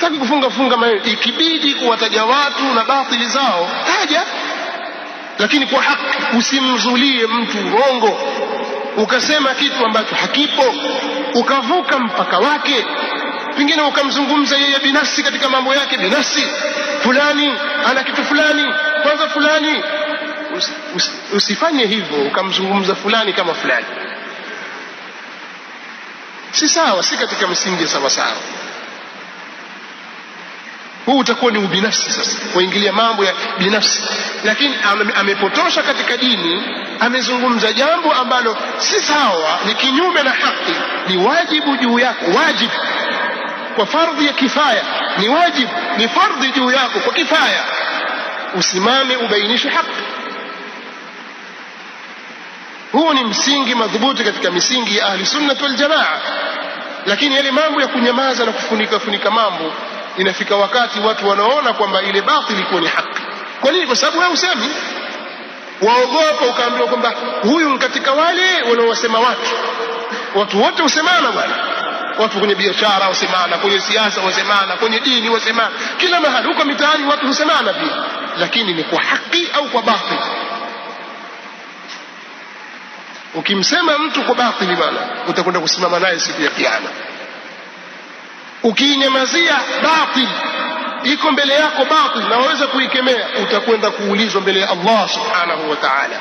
sitaki kufunga maneno. Ikibidi kuwataja watu na batili zao, taja, lakini kwa haki. Usimzulie mtu urongo ukasema kitu ambacho hakipo, ukavuka mpaka wake, pengine ukamzungumza yeye binafsi katika mambo yake binafsi. Fulani ana kitu fulani, kwanza fulani. Usifanye hivyo, ukamzungumza fulani kama fulani. Si sawa, si katika msingi sawa sawa. Huu utakuwa ni ubinafsi sasa, kuingilia mambo ya binafsi. Lakini amepotosha katika dini, amezungumza jambo ambalo si sawa, ni kinyume na haki, ni wajibu juu yako, wajibu kwa fardhi ya kifaya, ni wajibu, ni fardhi juu yako kwa kifaya, usimame ubainishe haki. Huu ni msingi madhubuti katika misingi ya ahli sunnah wal jamaa. Lakini yale mambo ya kunyamaza na kufunika mambo, inafika wakati watu wanaona kwamba ile batili kuwa ni haki. Kwa nini? Kwa sababu wewe usemi, waogopa ukaambiwa kwamba huyu ni katika wale wanaowasema watu wote usemana bwana. Watu kwenye biashara wasemana, kwenye siasa wasemana, kwenye dini wasemana, kila mahali, huko mitaani watu husemana pia. Lakini ni kwa haki au kwa batili? Ukimsema mtu kwa batili bwana, utakwenda kusimama naye siku ya Kiyama. Ukiinyamazia batili, iko mbele yako batili na waweza kuikemea, utakwenda kuulizwa mbele ya Allah subhanahu wa ta'ala.